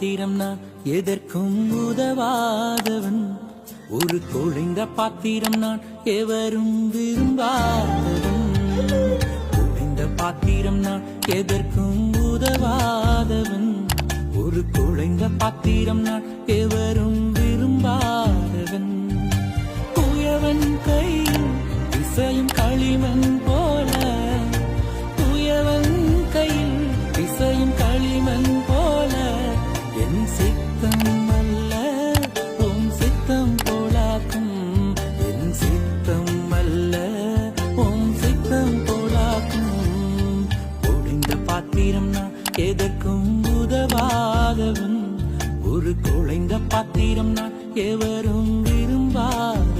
பாத்திரம் நான் எதற்கும் உதவாதவன். ஒரு குழைந்த பாத்திரம் நான் எவரும் விரும்பாதவன். குழைந்த பாத்திரம் நான் எதற்கும் உதவாதவன். ஒரு குழைந்த பாத்திரம் நான் எவரும் விரும்பாதவன். குயவன் கையில் இசையும் களிமண் போல, குயவன் கையில் இசையும் களிமண் போல, என் சித்தம் அல்ல உம் சித்தம் போலாக்கும். என் சித்தம் அல்ல உம் சித்தம் போலாக்கும். ஒளிந்த பாத்திரம் நான் எதற்கும் உதவாதவன். ஒரு குழைந்த பாத்திரம் நான் எவரும் விரும்பாதவன்.